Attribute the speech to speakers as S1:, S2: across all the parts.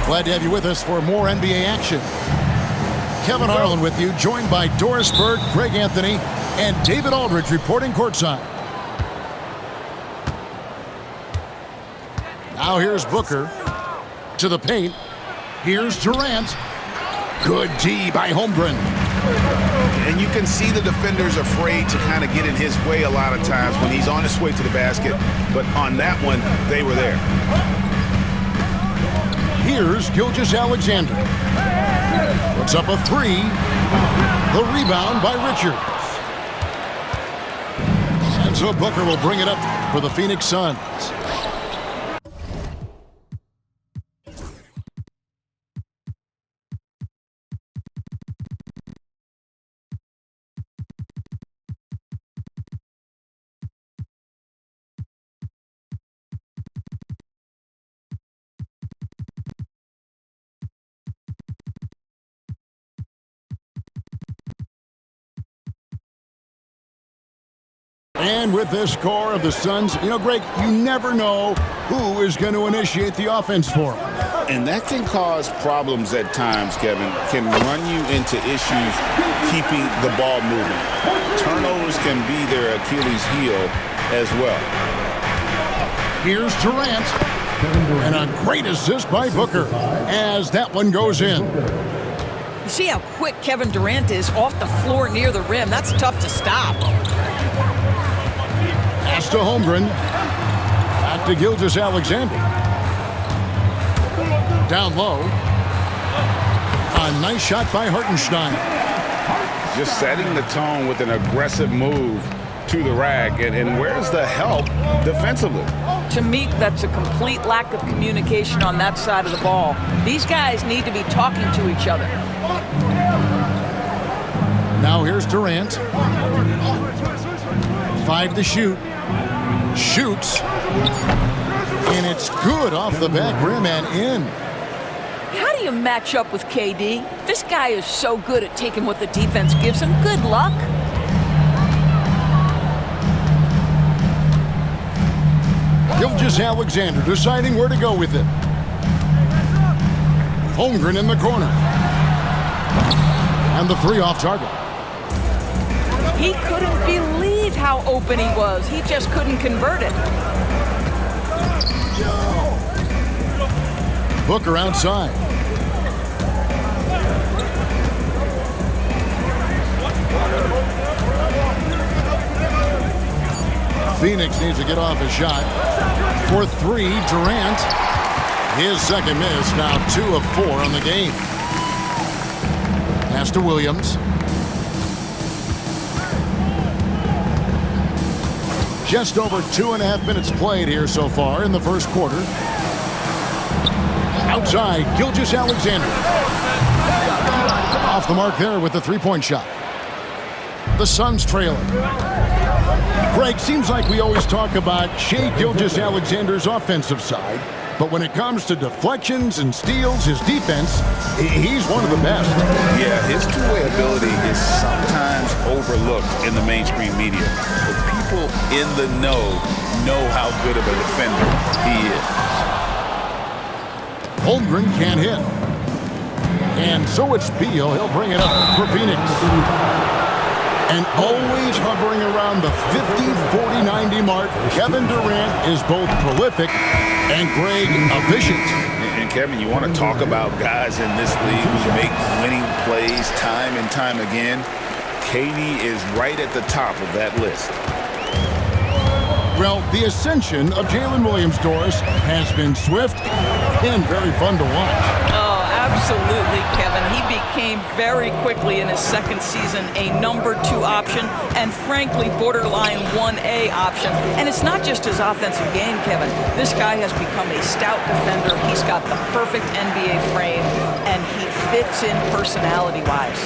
S1: Glad to have you with us for more NBA action. Kevin Harlan with you, joined by Doris Burke, Greg Anthony, and David Aldridge reporting courtside. Now here's Booker to the paint. Here's Durant. Good D by Holmgren.
S2: And you can see the defender's afraid to kind of get in his way a lot of times when he's on his way to the basket. But on that one, they were there.
S1: Here's Gilgeous-Alexander. Puts up a three. The rebound by Richards. And so Booker will bring it up for the Phoenix Suns. And with this score of the Suns, Greg, you never know who is going to initiate the offense for them.
S2: And that can cause problems at times, Kevin. Can run you into issues keeping the ball moving. Turnovers can be their Achilles heel as well.
S1: Here's Durant. And a great assist by Booker as that one goes in.
S3: You see how quick Kevin Durant is off the floor near the rim. That's tough to stop.
S1: Pass to Holmgren. Back to Gilgeous-Alexander. Down low. A nice shot by Hartenstein.
S2: Just setting the tone with an aggressive move to the rack. And where's the help defensively?
S3: To me, that's a complete lack of communication on that side of the ball. These guys need to be talking to each other.
S1: Now here's Durant. 5 to shoot. Shoots. And it's good off the back rim and in.
S3: How do you match up with KD? This guy is so good at taking what the defense gives him. Good luck.
S1: Gilgeous-Alexander deciding where to go with it. Holmgren in the corner. And the three off target.
S3: He couldn't believe how open he was. He just couldn't convert it.
S1: Booker outside. Phoenix needs to get off a shot. For three, Durant. His second miss, now 2 of 4 on the game. Pass to Williams. Just over 2.5 minutes played here so far in the first quarter. Outside, Gilgeous-Alexander. Off the mark there with the three-point shot. The Suns trailing. Greg, seems like we always talk about Shai Gilgeous-Alexander's offensive side, but when it comes to deflections and steals, his defense, he's one of the best.
S2: Yeah, his two-way ability is sometimes overlooked in the mainstream media. But people in the know how good of a defender he is.
S1: Holmgren can't hit. And so it's Beal. He'll bring it up for Phoenix. And always hovering around the 50, 40, 90 mark, Kevin Durant is both prolific and Greg efficient.
S2: And Kevin, you want to talk about guys in this league who make winning plays time and time again? KD is right at the top of that list.
S1: Well, the ascension of Jalen Williams, Doris, has been swift and very fun to watch.
S3: Oh, absolutely, Kevin. He became very quickly in his second season a number 2 option and, frankly, borderline 1A option. And it's not just his offensive game, Kevin. This guy has become a stout defender. He's got the perfect NBA frame, and he fits in personality-wise.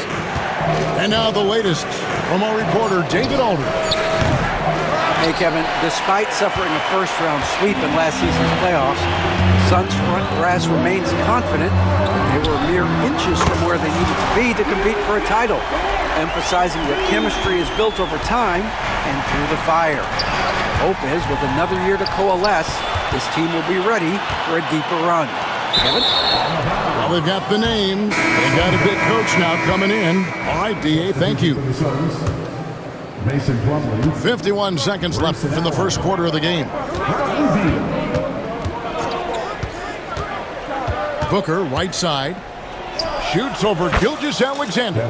S1: And now the latest from our reporter, David Aldridge.
S4: Hey, Kevin, despite suffering a first-round sweep in last season's playoffs, the Suns' front brass remains confident they were mere inches from where they needed to be to compete for a title, emphasizing that chemistry is built over time and through the fire. Hope is, with another year to coalesce, this team will be ready for a deeper run. Kevin?
S1: Well, they've got the names. They've got a big coach now coming in. All right, D.A., thank you.
S5: Mason Plumlee.
S1: 51 seconds left in the first quarter of the game. Booker, right side. Shoots over Gilgeous-Alexander.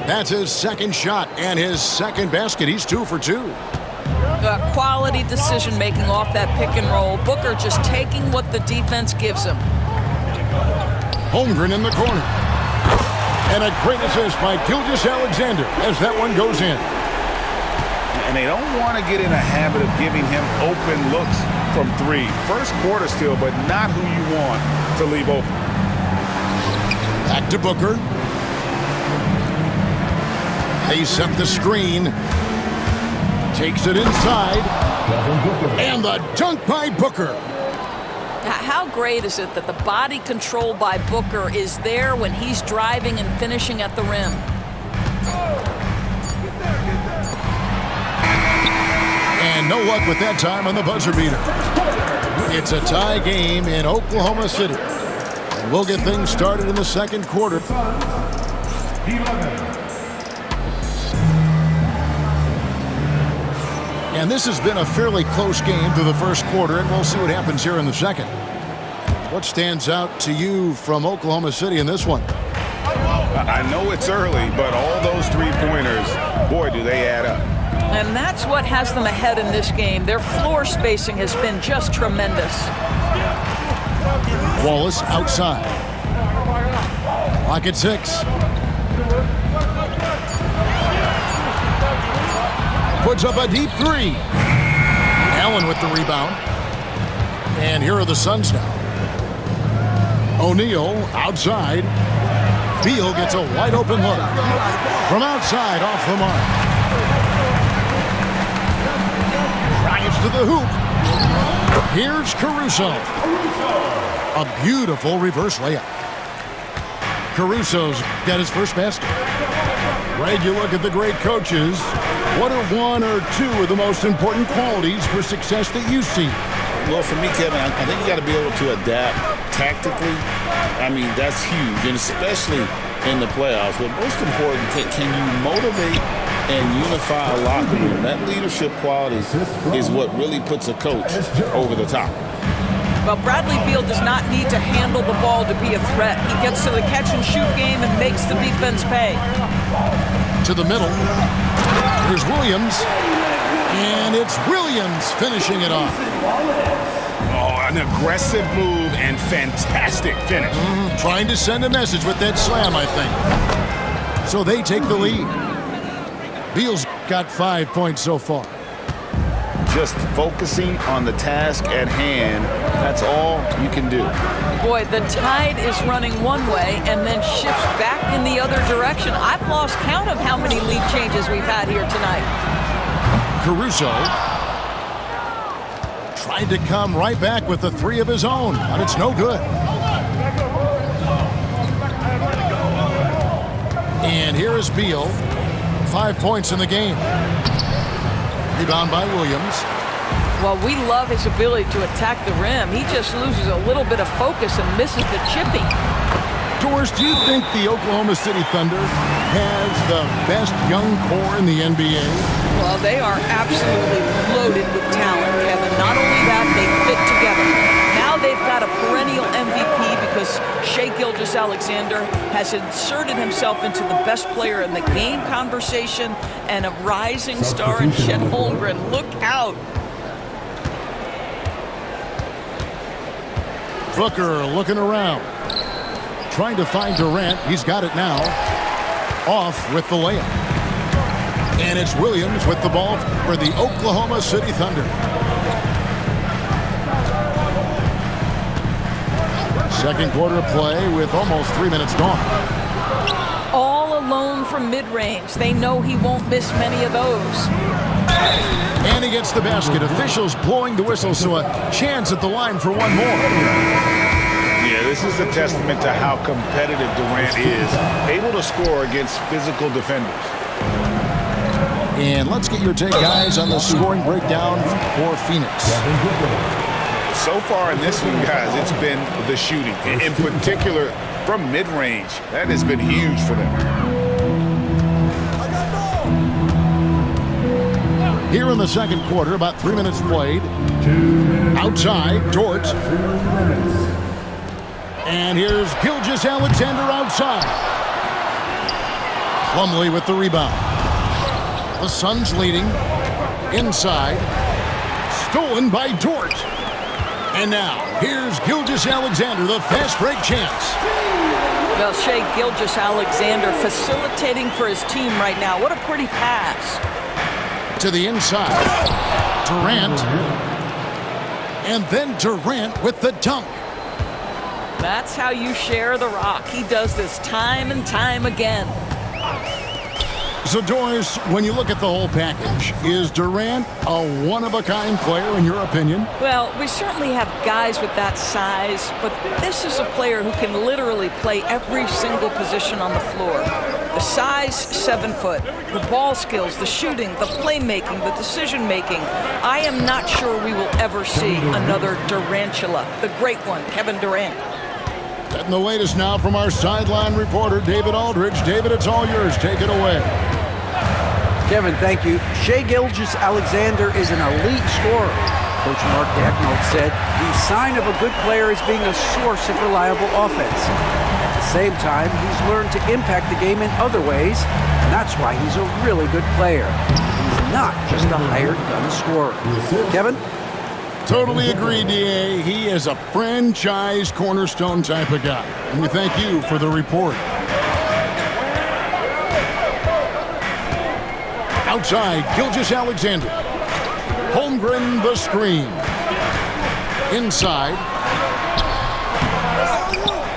S1: That's his second shot and his second basket. He's 2 for 2.
S3: Quality decision-making off that pick and roll. Booker just taking what the defense gives him.
S1: Holmgren in the corner. And a great assist by Gilgeous-Alexander as that one goes in.
S2: And they don't want to get in a habit of giving him open looks from 3. First quarter still, but not who you want to leave open.
S1: Back to Booker. They set the screen. Takes it inside. And the dunk by Booker.
S3: How great is it that the body control by Booker is there when he's driving and finishing at the rim?
S1: And no luck with that time on the buzzer beater. It's a tie game in Oklahoma City. And we'll get things started in the second quarter. And this has been a fairly close game through the first quarter, and we'll see what happens here in the second. What stands out to you from Oklahoma City in this one?
S2: I know it's early, but all those 3-pointers, boy, do they add up.
S3: And that's what has them ahead in this game. Their floor spacing has been just tremendous.
S1: Wallace outside. Clock at 6. Puts up a deep 3. Allen with the rebound. And here are the Suns now. O'Neal outside. Beal gets a wide open look. From outside off the mark. Drives to the hoop. Here's Caruso. A beautiful reverse layup. Caruso's got his first basket. Greg, you look at the great coaches. What are 1 or 2 of the most important qualities for success that you see?
S2: Well, for me, Kevin, I think you got to be able to adapt tactically. I mean, that's huge, and especially in the playoffs. But most important, can you motivate and unify a locker room? That leadership quality is what really puts a coach over the top.
S3: Well, Bradley Beal does not need to handle the ball to be a threat. He gets to the catch-and-shoot game and makes the defense pay.
S1: To the middle. Here's Williams. And it's Williams finishing it off.
S2: Oh, an aggressive move and fantastic finish.
S1: Trying to send a message with that slam, I think. So they take the lead. Beal's got 5 points so far.
S2: Just focusing on the task at hand, that's all you can do.
S3: Boy, the tide is running one way and then shifts back in the other direction. I've lost count of how many lead changes we've had here tonight.
S1: Caruso tried to come right back with the 3 of his own, but it's no good. And here is Beal. 5 points in the game. Rebound by Williams.
S3: Well, we love his ability to attack the rim. He just loses a little bit of focus and misses the chipping.
S1: Doris, do you think the Oklahoma City Thunder has the best young core in the NBA?
S3: Well, they are absolutely loaded with talent, Kevin. Not only that, they fit together. Now they've got a perennial MVP because Shai Gilgeous-Alexander has inserted himself into the best player in the game conversation and a rising star in Chet Holmgren. Look out.
S1: Booker looking around. Trying to find Durant. He's got it now. Off with the layup. And it's Williams with the ball for the Oklahoma City Thunder. Second quarter play with almost 3 minutes gone.
S3: All alone from mid-range. They know he won't miss many of those.
S1: And he gets the basket. Officials blowing the whistle, so a chance at the line for one more.
S2: Yeah, this is a testament to how competitive Durant is, able to score against physical defenders.
S1: And let's get your take, guys, on the scoring breakdown for Phoenix.
S2: So far in this one, guys, it's been the shooting. In particular, from mid-range. That has been huge for them.
S1: Here in the second quarter, about 3 minutes played. Outside, Dort. And here's Gilgeous-Alexander outside. Plumlee with the rebound. The Suns leading. Inside. Stolen by Dort. And now, here's Gilgeous-Alexander, the fast break chance.
S3: Well, Shai Gilgeous-Alexander facilitating for his team right now. What a pretty pass.
S1: To the inside. Durant. And then Durant with the dunk.
S3: That's how you share the rock. He does this time and time again.
S1: So, Doris, when you look at the whole package, is Durant a one-of-a-kind player in your opinion?
S3: Well, we certainly have guys with that size, but this is a player who can literally play every single position on the floor. The size, 7 foot. The ball skills, the shooting, the playmaking, the decision-making. I am not sure we will ever see another Durantula, the great one, Kevin Durant.
S1: Getting the latest now from our sideline reporter, David Aldridge. David, it's all yours. Take it away.
S4: Kevin, thank you. Shai Gilgeous-Alexander is an elite scorer. Coach Mark Daigneault said the sign of a good player is being a source of reliable offense. At the same time, he's learned to impact the game in other ways, and that's why he's a really good player. He's not just a hired gun scorer. Kevin?
S1: Totally agree, D.A. He is a franchise cornerstone type of guy. And we thank you for the report. Outside, Gilgeous-Alexander. Holmgren the screen. Inside.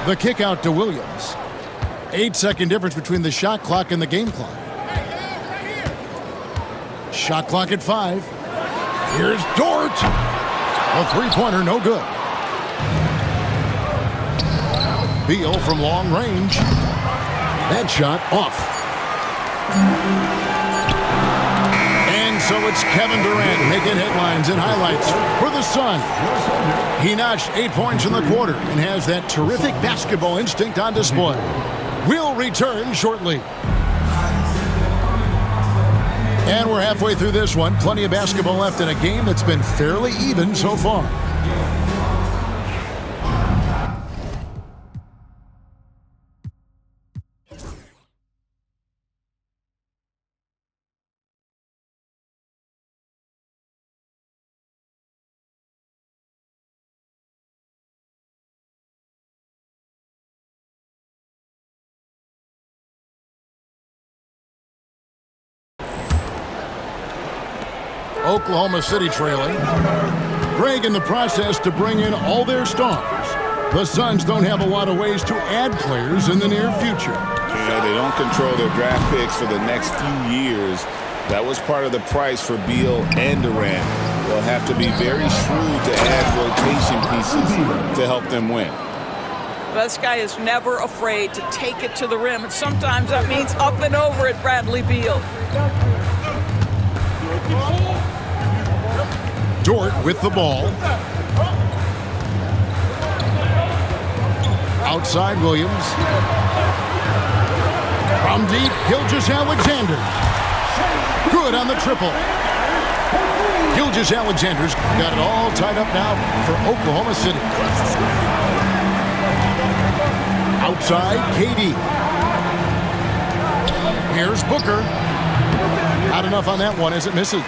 S1: The kick out to Williams. 8-second difference between the shot clock and the game clock. Shot clock at 5. Here's Dort. A three-pointer, no good. Beal from long range. That shot off. And so it's Kevin Durant making headlines and highlights for the Suns. He notched 8 points in the quarter and has that terrific basketball instinct on display. We'll return shortly. And we're halfway through this one. Plenty of basketball left in a game that's been fairly even so far. Oklahoma City trailing. Greg in the process to bring in all their stars. The Suns don't have a lot of ways to add players in the near future.
S2: Yeah, they don't control their draft picks for the next few years. That was part of the price for Beal and Durant. They'll have to be very shrewd to add rotation pieces to help them win.
S3: This guy is never afraid to take it to the rim, and sometimes that means up and over it, Bradley Beal.
S1: Dort with the ball. Outside Williams. From deep, Gilgeous-Alexander. Good on the triple. Gilgeous-Alexander's got it all tied up now for Oklahoma City. Outside, KD. Here's Booker. Not enough on that one as it misses.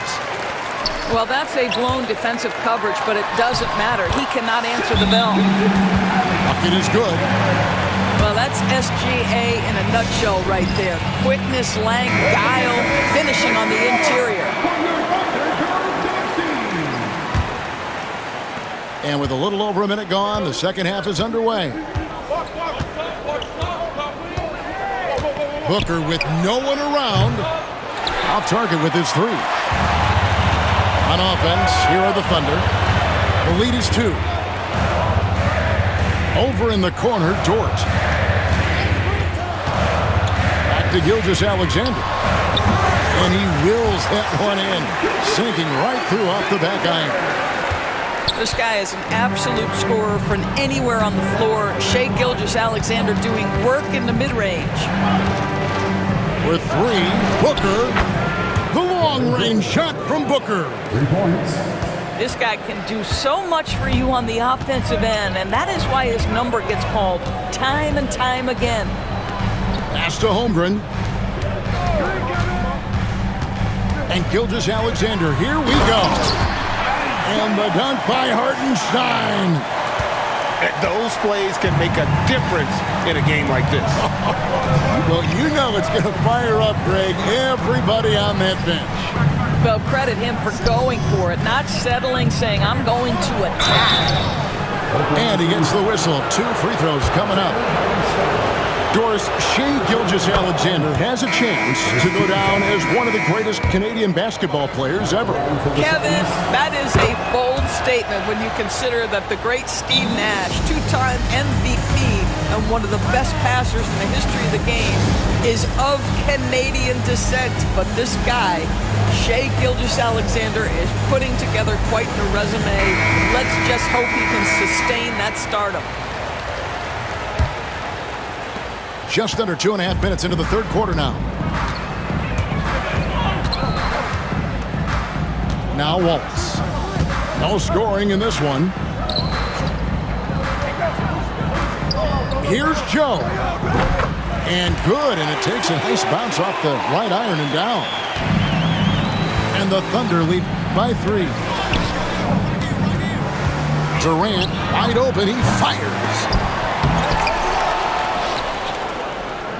S3: Well, that's a blown defensive coverage, but it doesn't matter. He cannot answer the bell.
S1: Bucket is good.
S3: Well, that's SGA in a nutshell right there. Quickness, length, guile, finishing on the interior.
S1: And with a little over a minute gone, the second half is underway. Booker with no one around. Off target with his three. On offense, here are the Thunder. The lead is 2. Over in the corner, Dort. Back to Gilgeous-Alexander. And he wills that one in, sinking right through off the back iron.
S3: This guy is an absolute scorer from anywhere on the floor. Shai Gilgeous-Alexander doing work in the mid-range.
S1: With three, Booker. The long-range shot from Booker.
S5: 3 points.
S3: This guy can do so much for you on the offensive end, and that is why his number gets called time and time again.
S1: Pass to Holmgren. And Gilgeous-Alexander, here we go. And the dunk by Hartenstein.
S6: Those plays can make a difference in a game like this.
S1: Well, you know it's going to fire up, Greg, everybody on that bench.
S3: Well, credit him for going for it, not settling, saying, I'm going to attack.
S1: And he gets the whistle. 2 free throws coming up. Doris, Shai Gilgeous-Alexander has a chance to go down as one of the greatest Canadian basketball players ever.
S3: Kevin, that is a bold statement when you consider that the great Steve Nash, 2-time MVP and one of the best passers in the history of the game, is of Canadian descent. But this guy, Shai Gilgeous-Alexander, is putting together quite the resume. Let's just hope he can sustain that stardom.
S1: Just under 2.5 minutes into the third quarter now. Now Wallace. No scoring in this one. Here's Joe. And good, and it takes a nice bounce off the right iron and down. And the Thunder lead by 3. Durant wide open, he fires.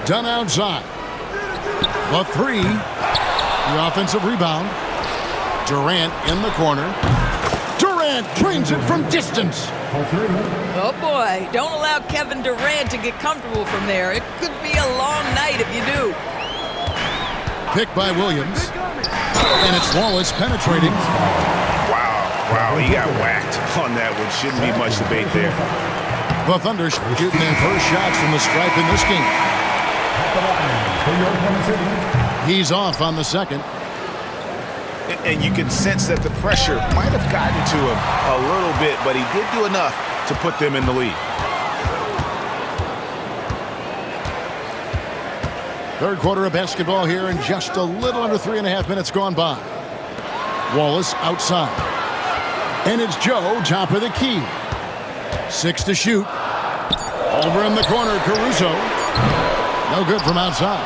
S1: Done outside. The 3. The offensive rebound. Durant in the corner. Durant drains it from distance.
S3: Oh boy, don't allow Kevin Durant to get comfortable from there. It could be a long night if you do.
S1: Picked by Williams. And it's Wallace penetrating.
S6: Wow, he got whacked on that one. Shouldn't be much debate there.
S1: The Thunder shooting their first shots from the stripe in this game. He's off on the second.
S6: And you can sense that the pressure might have gotten to him a little bit, but he did do enough to put them in the lead.
S1: Third quarter of basketball here, and just a little under 3.5 minutes gone by. Wallace outside. And it's Joe, top of the key. 6 to shoot. Over in the corner, Caruso. No good from outside.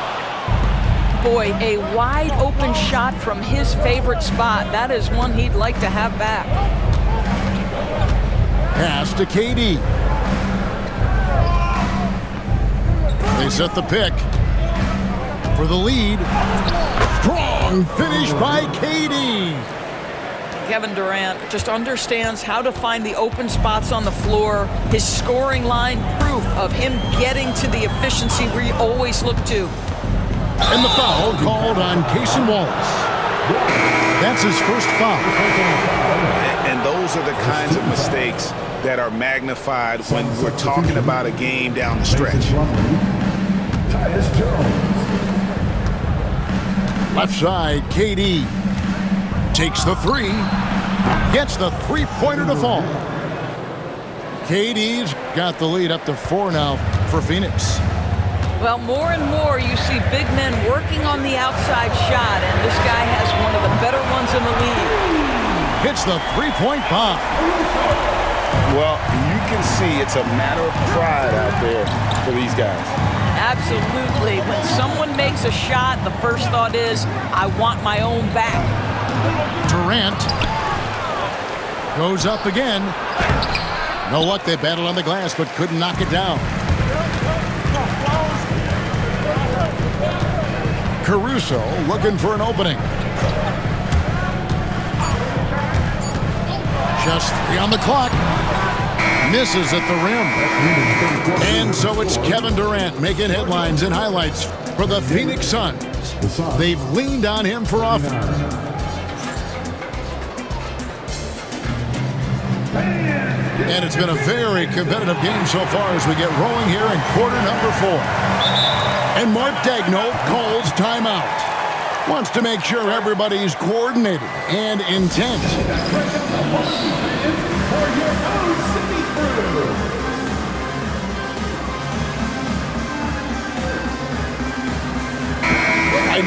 S3: Boy, a wide open shot from his favorite spot. That is one he'd like to have back.
S1: Pass to KD. They set the pick for the lead. Strong finish by KD.
S3: Kevin Durant just understands how to find the open spots on the floor. His scoring line, proof of him getting to the efficiency we always look to.
S1: And the foul called on Cason Wallace. That's his first foul.
S6: And those are the kinds of mistakes that are magnified when we're talking about a game down the stretch.
S5: Tyus Jones.
S1: Left side, KD takes the 3, gets the three-pointer to fall. KD's got the lead up to 4 now for Phoenix.
S3: Well, more and more you see big men working on the outside shot, and this guy has one of the better ones in the league.
S1: Hits the three-point bomb.
S6: Well, you can see it's a matter of pride out there for these guys.
S3: Absolutely. When someone makes a shot, the first thought is, I want my own back.
S1: Durant goes up again. No luck, they battled on the glass, but couldn't knock it down. Caruso looking for an opening. Just 3 on the clock. Misses at the rim. And so it's Kevin Durant making headlines and highlights for the Phoenix Suns. They've leaned on him for offense. And it's been a very competitive game so far as we get rolling here in quarter number 4. And Mark Daigneault calls timeout. Wants to make sure everybody's coordinated and intent.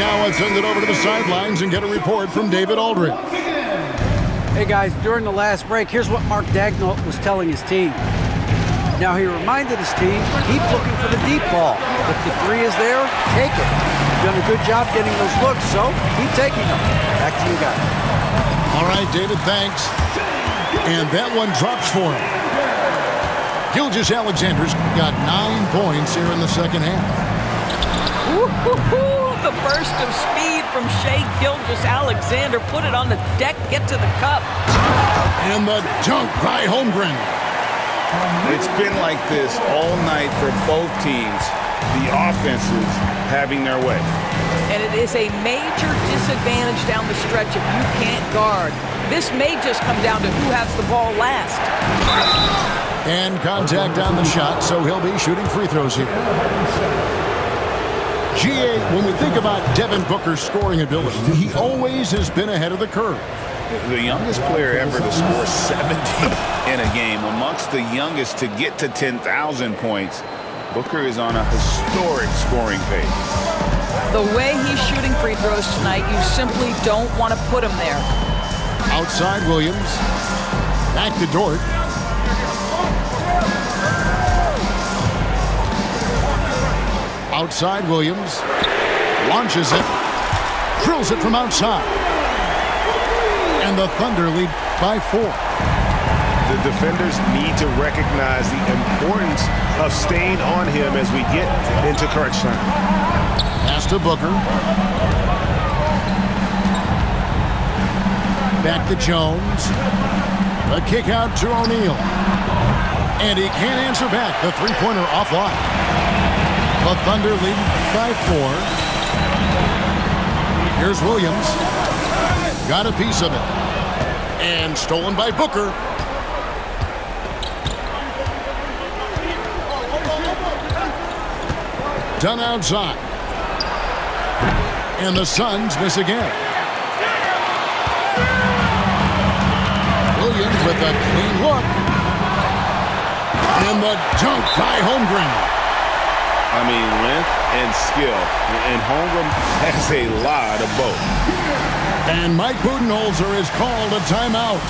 S1: now let's send it over to the sidelines and get a report from David Aldridge.
S4: Hey guys, during the last break, here's what Mark Daigneault was telling his team. Now he reminded his team, keep looking for the deep ball. If the three is there, take it. You've done a good job getting those looks, so keep taking them. Back to you guys.
S1: All right, David, thanks. And that one drops for him. Gilgeous-Alexander's got 9 points here in the second half.
S3: Woo-hoo-hoo. The burst of speed from Shai Gilgeous-Alexander. Put it on the deck, get to the cup.
S1: And the dunk by Holmgren.
S2: It's been like this all night for both teams. The offenses having their way.
S3: And it is a major disadvantage down the stretch if you can't guard. This may just come down to who has the ball last.
S1: And contact on the shot, so he'll be shooting free throws here. GA, when we think about Devin Booker's scoring ability, he always has been ahead of the curve.
S2: The youngest player ever to score 70 in a game, amongst the youngest to get to 10,000 points. Booker is on a historic scoring pace.
S3: The way he's shooting free throws tonight, you simply don't want to put him there.
S1: Outside Williams. Back to Dort. Outside Williams. Launches it. Drills it from outside. And the Thunder lead by 4.
S7: The defenders need to recognize the importance of staying on him as we get into crunch time.
S1: Pass to Booker. Back to Jones. A kick out to O'Neal. And he can't answer back. The three-pointer offline. The Thunder lead by 4. Here's Williams. Got a piece of it. And stolen by Booker. Done outside. And the Suns miss again. Williams with a clean look. And the dunk by Holmgren.
S7: I mean, length and skill. And Holmgren has a lot of both.
S1: And Mike Budenholzer has called a timeout.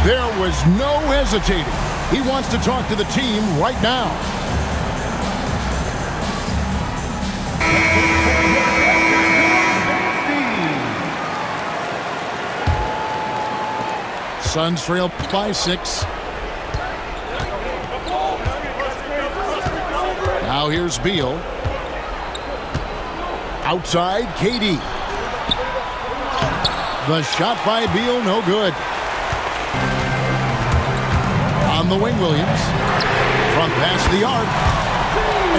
S1: There was no hesitating. He wants to talk to the team right now. Suns trail by 6. Now here's Beal. Outside, KD. The shot by Beal, no good. On the wing, Williams. Front pass the arc.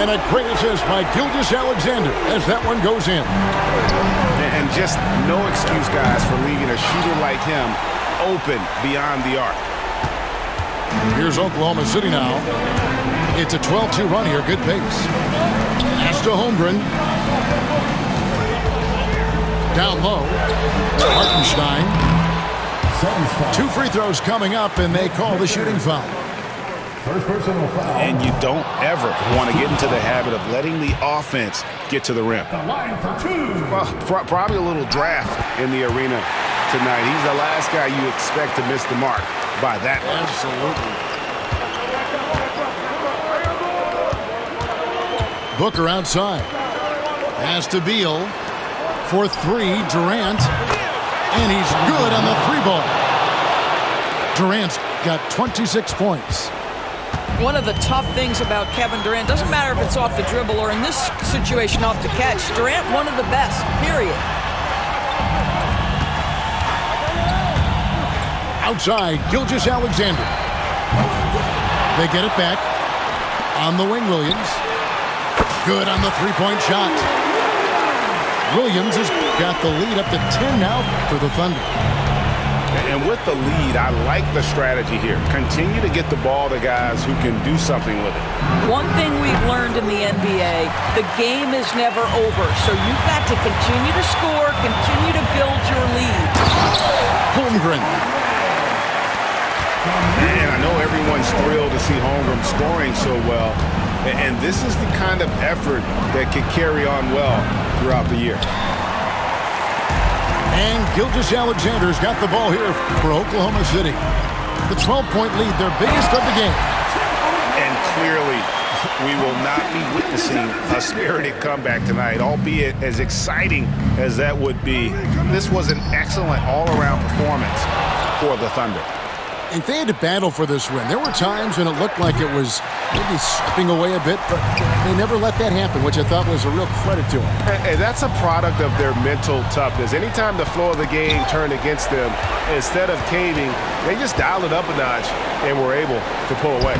S1: And a great assist by Gilgeous-Alexander as that one goes in.
S7: And just no excuse, guys, for leaving a shooter like him open beyond the arc.
S1: Here's Oklahoma City now. It's a 12-2 run here, good pace. Pass to Holmgren. Down low. Hartenstein. 2 free throws coming up, and they call the shooting foul.
S5: First personal foul.
S7: And you don't ever want to get into the habit of letting the offense get to the rim.
S5: The line for 2.
S7: Well, probably a little draft in the arena tonight. He's the last guy you expect to miss the mark by that much.
S1: Absolutely. Booker outside. Pass to Beal. For 3, Durant. And he's good on the 3-ball. Durant's got 26 points.
S3: One of the tough things about Kevin Durant, doesn't matter if it's off the dribble or in this situation off the catch, Durant, one of the best, period.
S1: Outside, Gilgeous-Alexander. They get it back. On the wing, Williams. Good on the 3-point shot. Williams has got the lead up to 10 now for the Thunder.
S7: And with the lead, I like the strategy here. Continue to get the ball to guys who can do something with it.
S3: One thing we've learned in the NBA, the game is never over. So you've got to continue to score, continue to build your lead.
S1: Holmgren.
S7: And I know everyone's thrilled to see Holmgren scoring so well. And this is the kind of effort that can carry on well throughout the year.
S1: And Gilgeous Alexander's got the ball here for Oklahoma City. The 12-point lead, their biggest of the game.
S7: And clearly, we will not be witnessing a spirited comeback tonight, albeit as exciting as that would be. This was an excellent all-around performance for the Thunder.
S1: And they had to battle for this win. There were times when it looked like it was maybe slipping away a bit, but they never let that happen, which I thought was a real credit to them.
S7: And that's a product of their mental toughness. Anytime the flow of the game turned against them, instead of caving, they just dialed it up a notch and were able to pull away.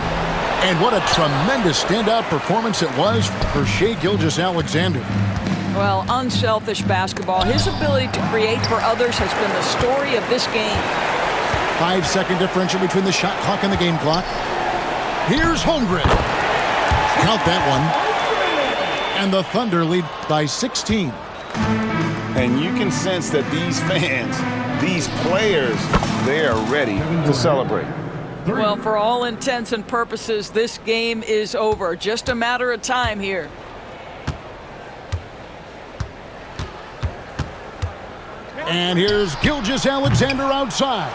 S1: And what a tremendous standout performance it was for Shai Gilgeous-Alexander.
S3: Well, unselfish basketball. His ability to create for others has been the story of this game.
S1: 5-second differential between the shot clock and the game clock. Here's Holmgren. Count that one. And the Thunder lead by 16.
S6: And you can sense that these fans, these players, they are ready to celebrate.
S3: Well, for all intents and purposes, this game is over. Just a matter of time here.
S1: And here's Gilgeous-Alexander outside.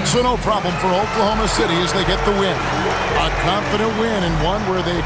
S1: So no problem for Oklahoma City as they get the win. A confident win and one where they